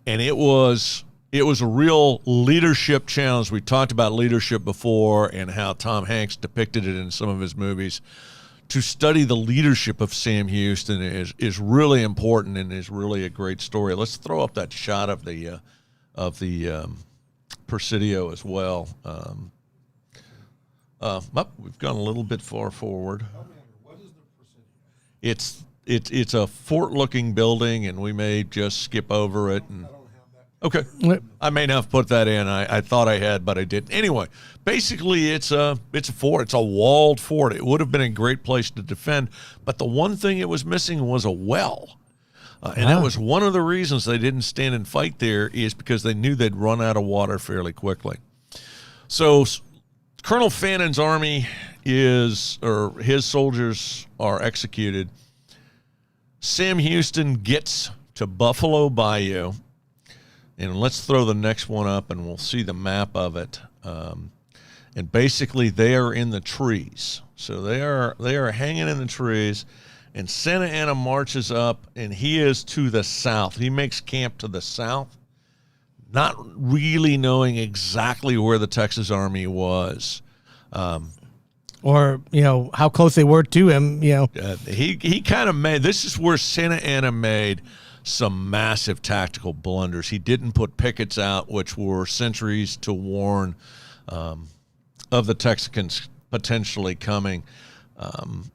And it was a real leadership challenge. We talked about leadership before and how Tom Hanks depicted it in some of his movies. To study the leadership of Sam Houston is really important and is really a great story. Let's throw up that shot of the Presidio as well. We've gone a little bit far forward. What is the Presidio? It's a fort-looking building, and we may just skip over it. And okay, I may not have put that in. I thought I had, but I didn't. Anyway, basically, it's a fort. It's a walled fort. It would have been a great place to defend, but the one thing it was missing was a well. And that was one of the reasons they didn't stand and fight there, is because they knew they'd run out of water fairly quickly. So Colonel Fannon's army his soldiers are executed. Sam Houston gets to Buffalo Bayou. And let's throw the next one up, and we'll see the map of it. And basically, they are in the trees. So they are hanging in the trees. And Santa Anna marches up, and he is to the south. He makes camp to the south, not really knowing exactly where the Texas Army was. Or, how close they were to him, He kind of made, this is where Santa Anna made some massive tactical blunders. He didn't put pickets out, which were sentries to warn of the Texans potentially coming.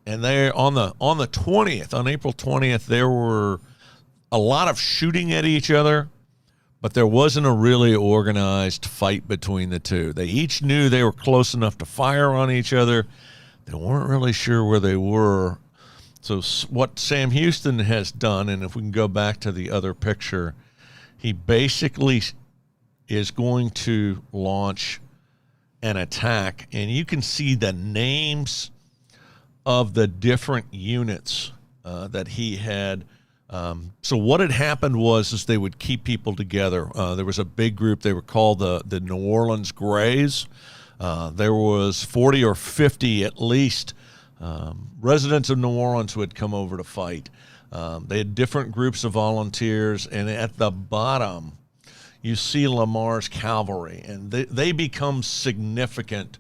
And they on the 20th, on April 20th, there were a lot of shooting at each other, but there wasn't a really organized fight between the two. They each knew they were close enough to fire on each other. They weren't really sure where they were. So what Sam Houston has done, and if we can go back to the other picture, he basically is going to launch an attack, and you can see the names of the different units that he had. So what had happened was they would keep people together. There was a big group. They were called the New Orleans Grays. There was 40 or 50 at least residents of New Orleans who had come over to fight. They had different groups of volunteers, and at the bottom you see Lamar's cavalry, and they become significant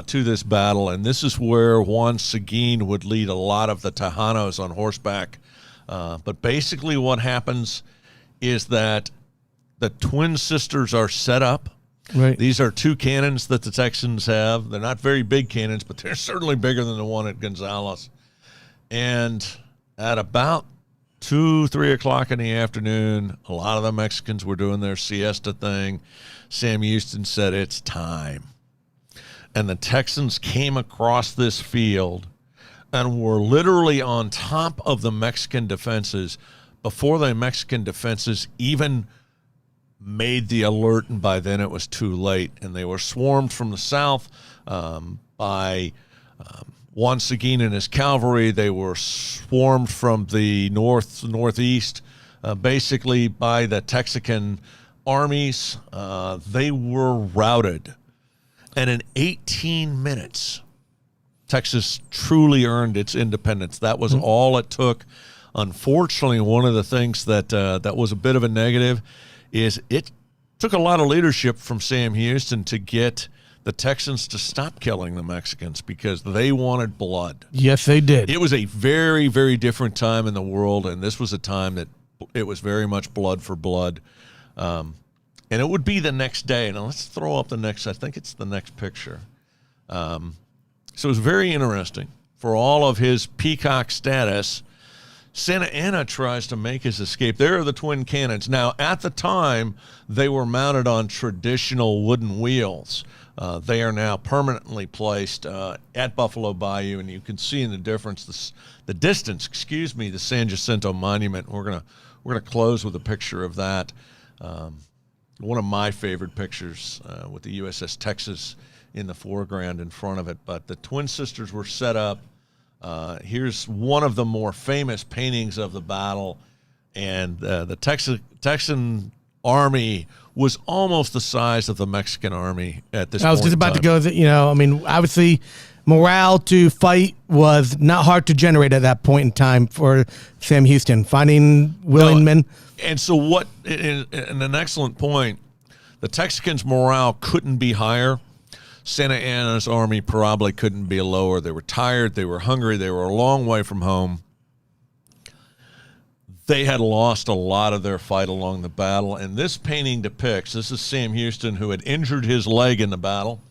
to this battle, and this is where Juan Seguin would lead a lot of the Tejanos on horseback. But basically what happens is that the twin sisters are set up. Right. These are 2 cannons that the Texans have. They're not very big cannons, but they're certainly bigger than the one at Gonzales. And at about 2-3 o'clock in the afternoon, a lot of the Mexicans were doing their siesta thing. Sam Houston said, "It's time." And the Texans came across this field and were literally on top of the Mexican defenses before the Mexican defenses even made the alert, and by then it was too late. And they were swarmed from the south by Juan Seguin and his cavalry. They were swarmed from the northeast, basically by the Texican armies. They were routed. And in 18 minutes, Texas truly earned its independence. That was all it took. Unfortunately, one of the things that was a bit of a negative is it took a lot of leadership from Sam Houston to get the Texans to stop killing the Mexicans because they wanted blood. Yes, they did. It was a very, very different time in the world, and this was a time that it was very much blood for blood. And it would be the next day. Now, let's throw up the next, I think it's the next picture. So it was very interesting. For all of his peacock status, Santa Anna tries to make his escape. There are the twin cannons. Now, at the time, they were mounted on traditional wooden wheels. They are now permanently placed at Buffalo Bayou, and you can see in the difference, the distance, the San Jacinto Monument. We're gonna close with a picture of that. One of my favorite pictures with the USS Texas in the foreground in front of it. But the Twin Sisters were set up. Here's one of the more famous paintings of the battle, and the Texan Army was almost the size of the Mexican Army at this point. I was just about to go, I mean, obviously morale to fight was not hard to generate at that point in time for Sam Houston, finding willing men. And so and an excellent point, the Texicans' morale couldn't be higher. Santa Anna's army probably couldn't be lower. They were tired, they were hungry, they were a long way from home. They had lost a lot of their fight along the battle, and this painting depicts, this is Sam Houston, who had injured his leg in the battle.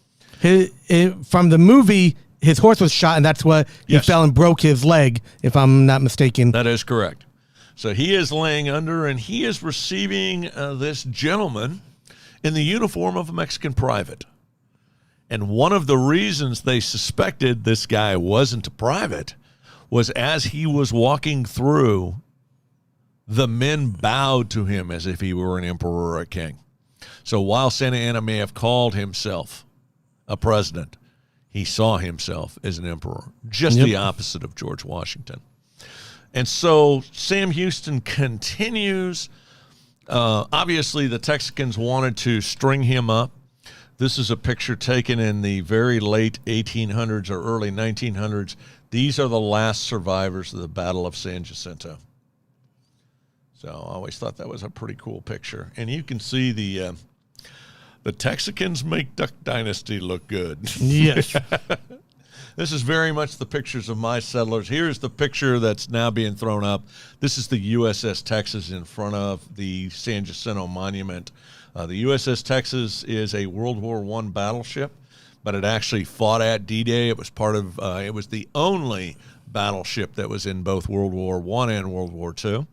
From the movie, his horse was shot, and that's what he Yes. fell and broke his leg, if I'm not mistaken. That is correct. So he is laying under, and he is receiving this gentleman in the uniform of a Mexican private. And one of the reasons they suspected this guy wasn't a private was as he was walking through, the men bowed to him as if he were an emperor or a king. So while Santa Anna may have called himself a president, he saw himself as an emperor, just the opposite of George Washington. And so Sam Houston continues. Obviously, the Texicans wanted to string him up. This is a picture taken in the very late 1800s or early 1900s. These are the last survivors of the Battle of San Jacinto. So I always thought that was a pretty cool picture. And you can see the Texicans make Duck Dynasty look good. Yes. This is very much the pictures of my settlers. Here's the picture that's now being thrown up. This is the USS Texas in front of the San Jacinto Monument. The USS Texas is a World War I battleship, but it actually fought at D-Day. It was it was the only battleship that was in both World War I and World War II.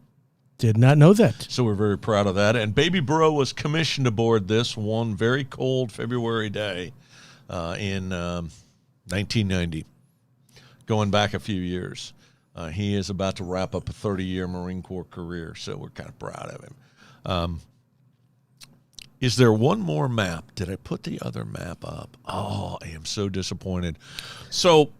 Did not know that. So we're very proud of that. And Baby Burrow was commissioned aboard this one very cold February day in 1990, going back a few years. He is about to wrap up a 30-year Marine Corps career, so we're kind of proud of him. Is there one more map? Did I put the other map up? Oh, I am so disappointed. So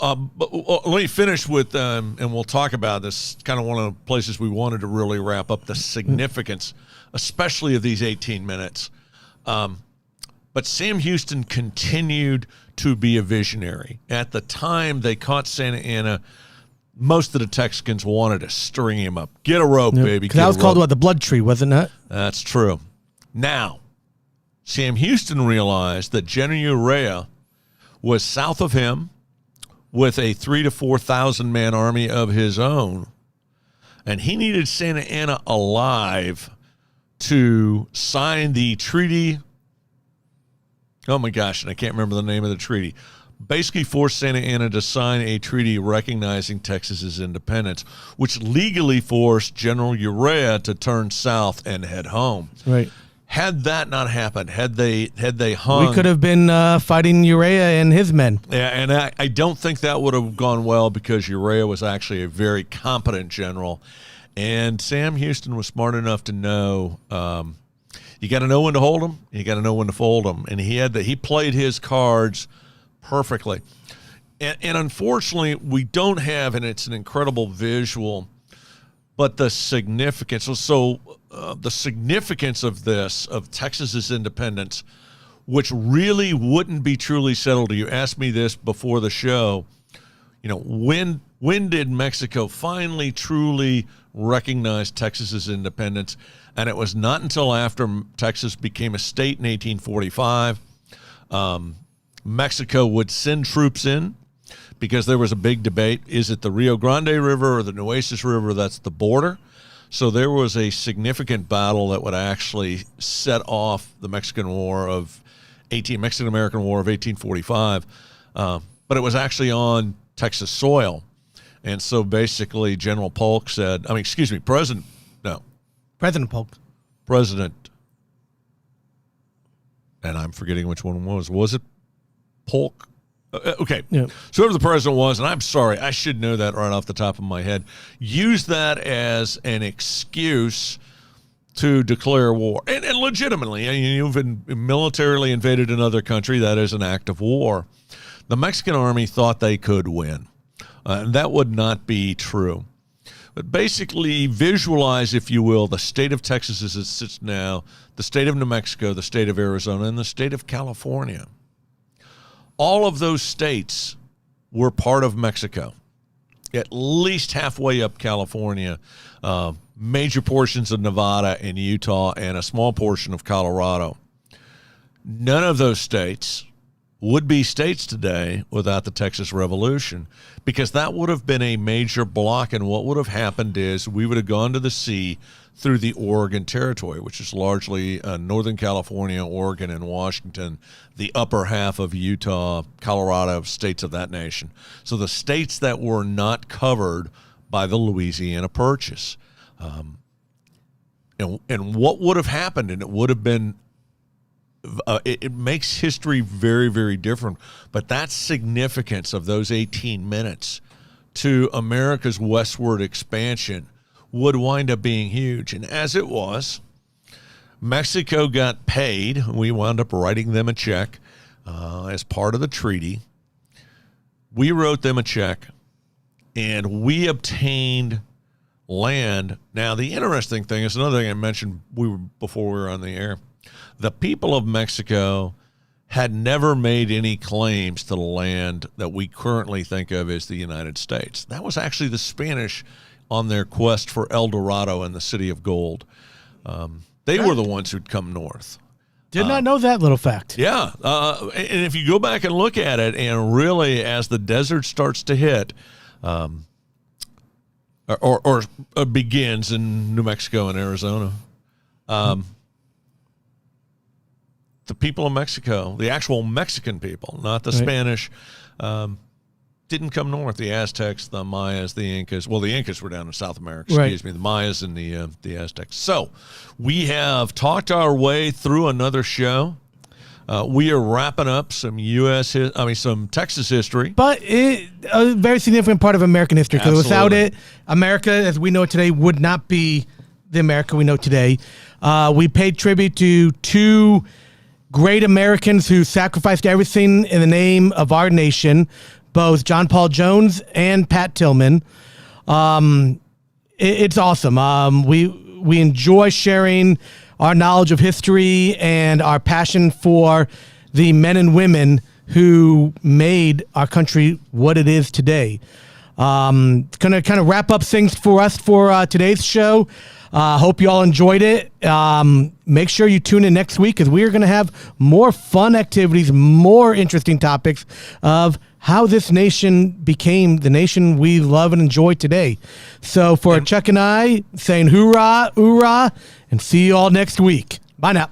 but let me finish with, and we'll talk about this, kind of one of the places we wanted to really wrap up the significance, especially of these 18 minutes. But Sam Houston continued to be a visionary. At the time they caught Santa Anna, most of the Texicans wanted to string him up. Get a rope, baby. That was called, what, the Blood Tree, wasn't it? That's true. Now, Sam Houston realized that General Urrea was south of him with a 3,000 to 4,000 man army of his own, and he needed Santa Anna alive to sign the treaty. Oh my gosh, and I can't remember the name of the treaty. Basically forced Santa Anna to sign a treaty recognizing Texas's independence, which legally forced General Urrea to turn south and head home. Right. Had that not happened, had they hung, we could have been fighting Urrea and his men. Yeah, and I don't think that would have gone well because Urrea was actually a very competent general, and Sam Houston was smart enough to know you got to know when to hold them, you got to know when to fold them, and he played his cards perfectly. And unfortunately, we don't have, and it's an incredible visual, but the significance. The significance of this, of Texas's independence, which really wouldn't be truly settled. You asked me this before the show. You know, when did Mexico finally truly recognize Texas's independence? And it was not until after Texas became a state in 1845. Mexico would send troops in because there was a big debate. Is it the Rio Grande River or the Nueces River that's the border? So there was a significant battle that would actually set off the Mexican War of Mexican-American War of 1845. But it was actually on Texas soil. And so basically President Polk, and I'm forgetting which one it was. Was it Polk? Okay. Yeah. So whoever the president was, and I'm sorry, I should know that right off the top of my head, used that as an excuse to declare war. And legitimately, you've been militarily invaded another country. That is an act of war. The Mexican army thought they could win. And that would not be true. But basically, visualize, if you will, the state of Texas as it sits now, the state of New Mexico, the state of Arizona, and the state of California. All of those states were part of Mexico, at least halfway up California, major portions of Nevada and Utah, and a small portion of Colorado. None of those states would be states today without the Texas Revolution, because that would have been a major block, and what would have happened is we would have gone to the sea through the Oregon Territory, which is largely Northern California, Oregon, and Washington, the upper half of Utah, Colorado, states of that nation. So the states that were not covered by the Louisiana Purchase. And what would have happened, and it would have been it makes history very, very different. But that significance of those 18 minutes to America's westward expansion would wind up being huge. And as it was, Mexico got paid. We wound up writing them a check as part of the treaty. We wrote them a check, and we obtained land. Now, the interesting thing is another thing I mentioned before we were on the air. The people of Mexico had never made any claims to the land that we currently think of as the United States. That was actually the Spanish on their quest for El Dorado and the city of gold. They were the ones who'd come north. Did not know that little fact. Yeah. And if you go back and look at it, and really as the desert starts to hit, or begins in New Mexico and Arizona, the people of Mexico, the actual Mexican people, not the Spanish, didn't come north. The Aztecs, the Mayas, the Incas. Well, the Incas were down in South America, excuse me. The Mayas and the Aztecs. So we have talked our way through another show. We are wrapping up some some Texas history. But a very significant part of American history, because without it, America, as we know it today, would not be the America we know today. We paid tribute to two great Americans who sacrificed everything in the name of our nation, both John Paul Jones and Pat Tillman. It's awesome. We enjoy sharing our knowledge of history and our passion for the men and women who made our country what it is today. It's going to kind of wrap up things for us for today's show. Hope you all enjoyed it. Make sure you tune in next week, because we are going to have more fun activities, more interesting topics of how this nation became the nation we love and enjoy today. So for Chuck and I, saying hoorah, hoorah, and see you all next week. Bye now.